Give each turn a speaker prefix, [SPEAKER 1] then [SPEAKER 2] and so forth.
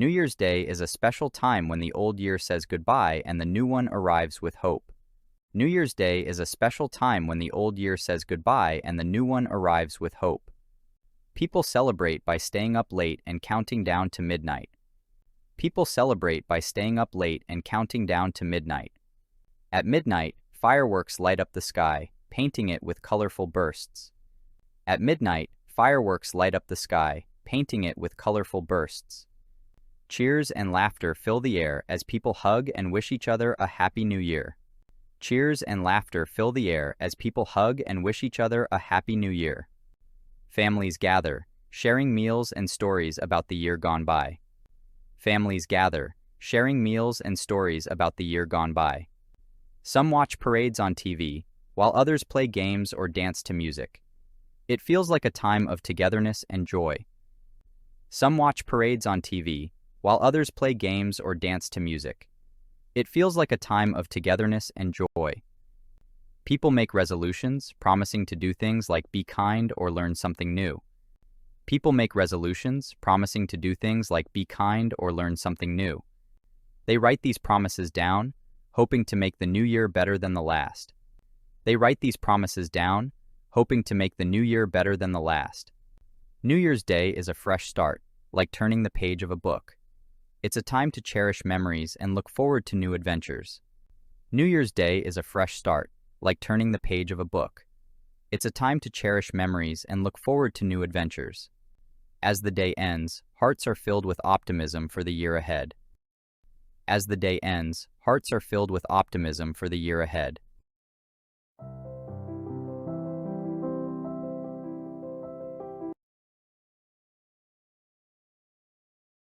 [SPEAKER 1] New Year's Day is a special time when the old year says goodbye and the new one arrives with hope. New Year's Day is a special time when the old year says goodbye and the new one arrives with hope. People celebrate by staying up late and counting down to midnight. People celebrate by staying up late and counting down to midnight. At midnight, fireworks light up the sky, painting it with colorful bursts. At midnight, fireworks light up the sky, painting it with colorful bursts. Cheers and laughter fill the air as people hug and wish each other a Happy New Year. Cheers and laughter fill the air as people hug and wish each other a Happy New Year. Families gather, sharing meals and stories about the year gone by. Families gather, sharing meals and stories about the year gone by. Some watch parades on TV, while others play games or dance to music. It feels like a time of togetherness and joy. Some watch parades on TV, while others play games or dance to music. It feels like a time of togetherness and joy. People make resolutions, promising to do things like be kind or learn something new. People make resolutions, promising to do things like be kind or learn something new. They write these promises down, hoping to make the new year better than the last. They write these promises down, hoping to make the new year better than the last. New Year's Day is a fresh start, like turning the page of a book. It's a time to cherish memories and look forward to new adventures. New Year's Day is a fresh start, like turning the page of a book. It's a time to cherish memories and look forward to new adventures. As the day ends, hearts are filled with optimism for the year ahead. As the day ends, hearts are filled with optimism for the year ahead.